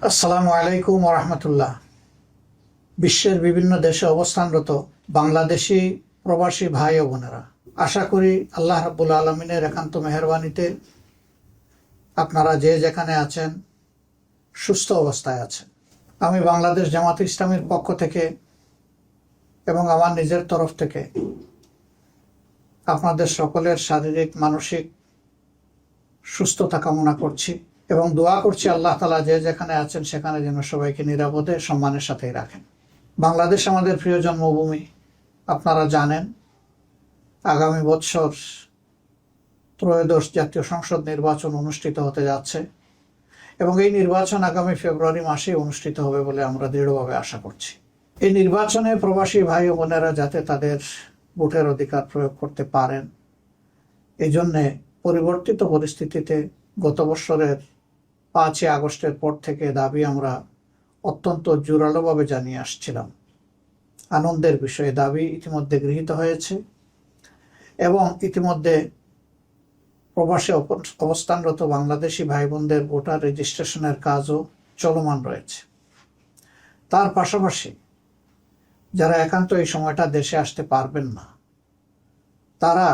আসসালামু আলাইকুম রহমতুল্লাহ। বিশ্বের বিভিন্ন দেশে অবস্থানরত বাংলাদেশি প্রবাসী ভাই ও বোনেরা, আশা করি আল্লাহ রাব্বুল আলমিনের একান্ত মেহরবানিতে আপনারা যে যেখানে আছেন সুস্থ অবস্থায় আছেন। আমি বাংলাদেশ জামাত ইসলামীর পক্ষ থেকে এবং আমার নিজের তরফ থেকে আপনাদের সকলের শারীরিক মানসিক সুস্থতা কামনা করছি এবং দোয়া করছি আল্লাহ তাআলা যে যেখানে আছেন সেখানে যেন সবাইকে নিরাপদে সম্মানের সাথেই রাখেন। বাংলাদেশ আমাদের প্রিয় জন্মভূমি। আপনারা জানেন আগামী বছর ত্রয়োদশ জাতীয় সংসদ নির্বাচন অনুষ্ঠিত হতে যাচ্ছে এবং এই নির্বাচন আগামী ফেব্রুয়ারি মাসে অনুষ্ঠিত হবে বলে আমরা দৃঢ়ভাবে আশা করছি। এই নির্বাচনে প্রবাসী ভাই ও বোনেরা যাতে তাদের ভোটের অধিকার প্রয়োগ করতে পারেন, এই জন্যে পরিবর্তিত পরিস্থিতিতে গত বছরের 5ই আগস্টের পর থেকে দাবি আমরা অত্যন্ত জোরালোভাবে জানিয়ে আসছিলাম। আনন্দের বিষয়ে দাবি ইতিমধ্যে গৃহীত হয়েছে এবং ইতিমধ্যে প্রবাসে অবস্থানরত বাংলাদেশি ভাই বোনদের ভোটার রেজিস্ট্রেশনের কাজও চলমান রয়েছে। তার পাশাপাশি যারা একান্ত এই সময়টা দেশে আসতে পারবেন না, তারা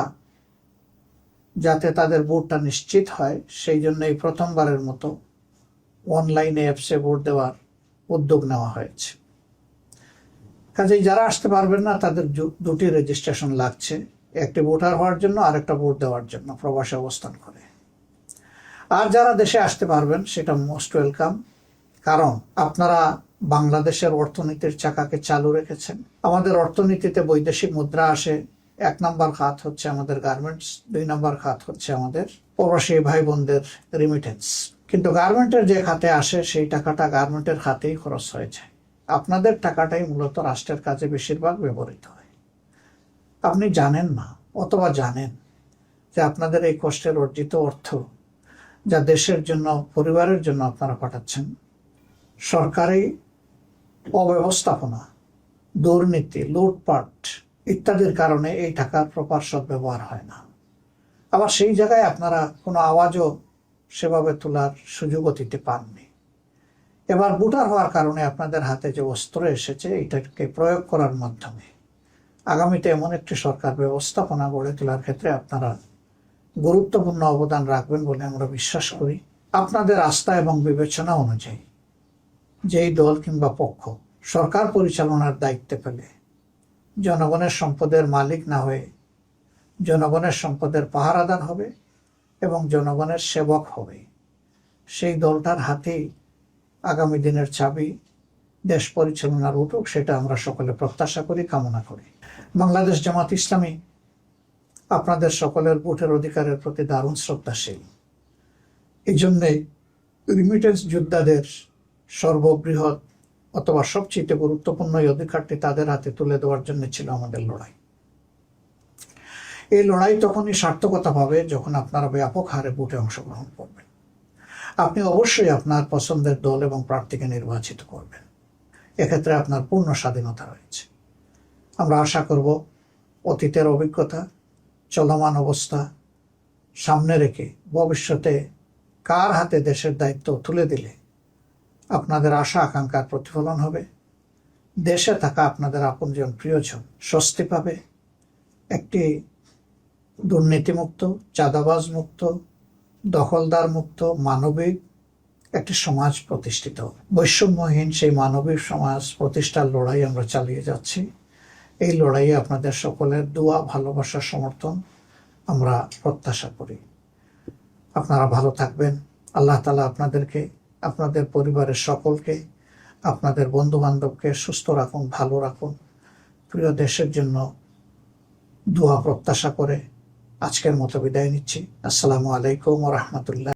যাতে তাদের ভোটটা নিশ্চিত হয় সেই জন্য এই প্রথমবারের মতো অনলাইনে অ্যাপসে ভোট দেওয়ার উদ্যোগ নেওয়া হয়েছে। কাজেই যারা আসতে পারবেন না তাদের দুটি রেজিস্ট্রেশন লাগছে, একটি ভোটার হওয়ার জন্য আর একটা ভোট দেওয়ার জন্য প্রবাসে অবস্থান করে। আর যারা দেশে আসতে পারবেন সেটা মোস্ট ওয়েলকাম, কারণ আপনারা বাংলাদেশের অর্থনীতির চাকাকে চালু রেখেছেন। আমাদের অর্থনীতিতে বৈদেশিক মুদ্রা আসে, 1 নম্বর খাত হচ্ছে আমাদের গার্মেন্টস, 2 নম্বর খাত হচ্ছে আমাদের প্রবাসী ভাই বোনদের রিমিটেন্স। কিন্তু গার্মেন্টের যে খাতে আসে সেই টাকাটা গার্মেন্টের খাতেই খরচ হয়ে যায়। আপনাদের টাকাটাই মূলত রাষ্ট্রের কাজে বেশিরভাগ ব্যবহৃত হয়। আপনি জানেন না অথবা জানেন যে আপনাদের এই কষ্টের অর্জিত অর্থ যা দেশের জন্য, পরিবারের জন্য আপনারা পাঠাচ্ছেন, সরকারি অব্যবস্থাপনা, দুর্নীতি, লুটপাট ইত্যাদির কারণে এই টাকার প্রপার সদ্ব্যবহার হয় না। আবার সেই জায়গায় আপনারা কোনো আওয়াজও সেভাবে তোলার সুযোগও দিতে পাননি। এবার ভোটার হওয়ার কারণে আপনাদের হাতে যে অস্ত্র এসেছে এটাকে প্রয়োগ করার মাধ্যমে আগামীতে এমন একটি সরকার ব্যবস্থাপনা গড়ে তোলার ক্ষেত্রে আপনারা গুরুত্বপূর্ণ অবদান রাখবেন বলে আমরা বিশ্বাস করি। আপনাদের আস্থা এবং বিবেচনা অনুযায়ী যেই দল কিংবা পক্ষ সরকার পরিচালনার দায়িত্বে পেলে জনগণের সম্পদের মালিক না হয়ে জনগণের সম্পদের পাহারাদার হবে এবং জনগণের সেবক হবে, সেই দলটার হাতেই আগামী দিনের চাবি দেশ পরিচালনার উঠুক, সেটা আমরা সকলে প্রত্যাশা করি, কামনা করি। বাংলাদেশ জামাত ইসলামী আপনাদের সকলের ভোটের অধিকারের প্রতি দারুণ শ্রদ্ধাশীল। এই জন্যে রিমিটেন্স যোদ্ধাদের সর্ববৃহৎ অথবা সবচেয়ে গুরুত্বপূর্ণ এই অধিকারটি তাদের হাতে তুলে দেওয়ার জন্য ছিল আমাদের লড়াই। এই লড়াই তখনই সার্থকতা পাবে যখন আপনারা ব্যাপক হারে ভোটে অংশগ্রহণ করবেন। আপনি অবশ্যই আপনার পছন্দের দল এবং প্রার্থীকে নির্বাচিত করবেন, এক্ষেত্রে আপনার পূর্ণ স্বাধীনতা রয়েছে। আমরা আশা করব অতীতের অভিজ্ঞতা, চলমান অবস্থা সামনে রেখে ভবিষ্যতে কার হাতে দেশের দায়িত্ব তুলে দিলে আপনাদের আশা আকাঙ্ক্ষার প্রতিফলন হবে, দেশে থাকা আপনাদের আপনজন প্রিয়জন স্বস্তি পাবে, একটি দুর্নীতিমুক্ত, চাঁদাবাজ মুক্ত, দখলদার মুক্ত, মানবিক একটি সমাজ প্রতিষ্ঠিত, বৈষম্যহীন সেই মানবিক সমাজ প্রতিষ্ঠার লড়াই আমরা চালিয়ে যাচ্ছি। এই লড়াইয়ে আপনাদের সকলের দোয়া, ভালোবাসা, সমর্থন আমরা প্রত্যাশা করি। আপনারা ভালো থাকবেন। আল্লাহ তাআলা আপনাদেরকে, আপনাদের পরিবারের সকলকে, আপনাদের বন্ধু বান্ধবকে সুস্থ রাখুন, ভালো রাখুন। প্রিয় দেশের জন্য দোয়া প্রত্যাশা করে আজকের মতো বিদায় নিচ্ছি। আসসালামু আলাইকুম ওয়া রাহমাতুল্লাহ।